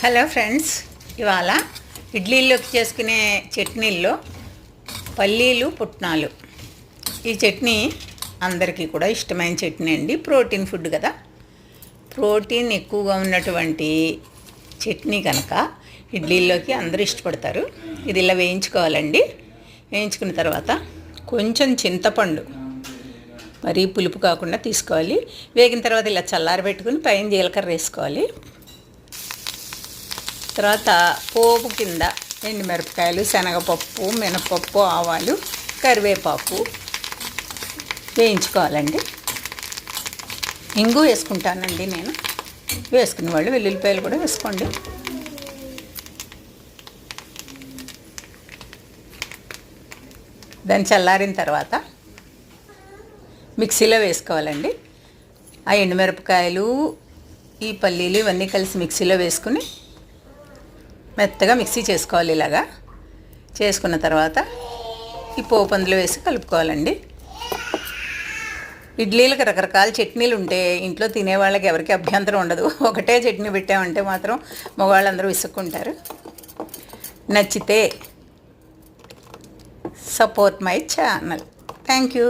Hello friends, ఇవాళ ఇడ్లీలోకి చేసుకునే చట్నీల్లో పల్లీలు పుట్నాలు. ఈ చట్నీ అందరికీ కూడా ఇష్టమైన చట్నీ అండి. ప్రోటీన్ ఫుడ్ కదా, ప్రోటీన్ ఎక్కువగా ఉన్నటువంటి చట్నీ కనుక ఇడ్లీల్లోకి అందరూ ఇష్టపడతారు. ఇది ఇలా వేయించుకోవాలండి. వేయించుకున్న తర్వాత కొంచెం చింతపండు, మరీ పులుపు కాకుండా తీసుకోవాలి. వేగిన తర్వాత ఇలా చల్లారబెట్టుకుని పైన జీలకర్ర వేసుకోవాలి. తర్వాత పోపు కింద ఎండుమిరపకాయలు, శనగపప్పు, మినపప్పు, ఆవాలు, కరివేపాకు వేయించుకోవాలండి. ఇంగు వేసుకుంటానండి నేను. వేసుకునే వాళ్ళు వెల్లుల్లిపాయలు కూడా వేసుకోండి. దాన్ని చల్లారిన తర్వాత మిక్సీలో వేసుకోవాలండి. ఆ ఎండుమిరపకాయలు, ఈ పల్లీలు ఇవన్నీ కలిసి మిక్సీలో వేసుకుని మెత్తగా మిక్సీ చేసుకోవాలి. ఇలాగా చేసుకున్న తర్వాత ఈ పోపు అందులో వేసి కలుపుకోవాలండి. ఇడ్లీలకు రకరకాల చట్నీలు ఉంటే ఇంట్లో తినేవాళ్ళకి ఎవరికి అభ్యంతరం ఉండదు. ఒకటే చట్నీ పెట్టామంటే మాత్రం మగవాళ్ళందరూ విసుక్కుంటారు. నచ్చితే support my channel. Thank you.